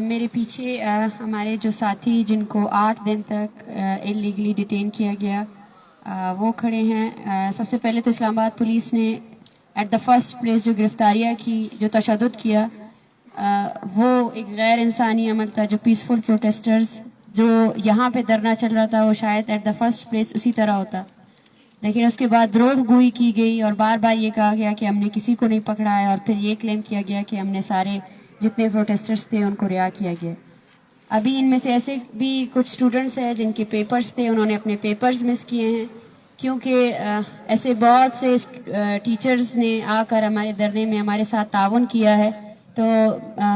میرے پیچھے ہمارے جو ساتھی جن کو 8 دن تک انلیگلی ڈیٹین کیا گیا وہ کھڑے ہیں. سب سے پہلے تو اسلام آباد پولیس نے ایٹ دا فرسٹ پلیس جو گرفتاریاں کی، جو تشدد کیا، وہ ایک غیر انسانی عمل تھا. جو پیسفل پروٹیسٹرز جو یہاں پہ دھرنا چل رہا تھا وہ شاید ایٹ دا فرسٹ پلیس اسی طرح ہوتا، لیکن اس کے بعد دروغ گوئی کی گئی اور بار بار یہ کہا گیا کہ ہم نے کسی کو نہیں پکڑا ہے، اور پھر یہ کلیم کیا گیا کہ ہم نے سارے جتنے پروٹیسٹرز تھے ان کو رہا کیا گیا. ابھی ان میں سے ایسے بھی کچھ اسٹوڈنٹس ہیں جن کے پیپرز تھے، انہوں نے اپنے پیپرز مس کیے ہیں، کیونکہ ایسے بہت سے ٹیچرز نے آ کر ہمارے دھرنے میں ہمارے ساتھ تعاون کیا ہے. تو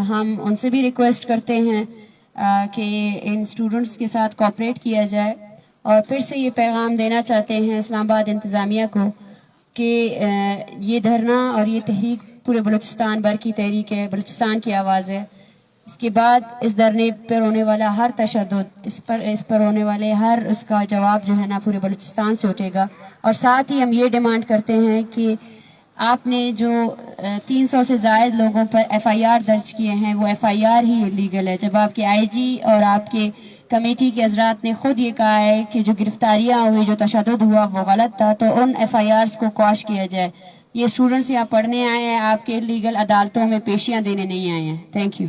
ہم ان سے بھی ریکویسٹ کرتے ہیں کہ ان اسٹوڈنٹس کے ساتھ کوآپریٹ کیا جائے. اور پھر سے یہ پیغام دینا چاہتے ہیں اسلام آباد انتظامیہ کو کہ یہ دھرنا اور یہ تحریک پورے بلوچستان بھر کی تحریک ہے، بلوچستان کی آواز ہے. اس کے بعد اس دھرنے پر ہونے والا ہر تشدد، اس پر ہونے والے ہر اس کا جواب جو ہے نا پورے بلوچستان سے اٹھے گا. اور ساتھ ہی ہم یہ ڈیمانڈ کرتے ہیں کہ آپ نے جو 300 سے زائد لوگوں پر FIR درج کیے ہیں وہ FIR ہی لیگل ہے. جب آپ کے IG اور آپ کے کمیٹی کے حضرات نے خود یہ کہا ہے کہ جو گرفتاریاں ہوئی، جو تشدد ہوا وہ غلط تھا، تو ان FIRs کو قواش کیا جائے. یہ اسٹوڈنٹس یہاں پڑھنے آئے ہیں، آپ کے لیگل عدالتوں میں پیشیاں دینے نہیں آئے ہیں. Thank you.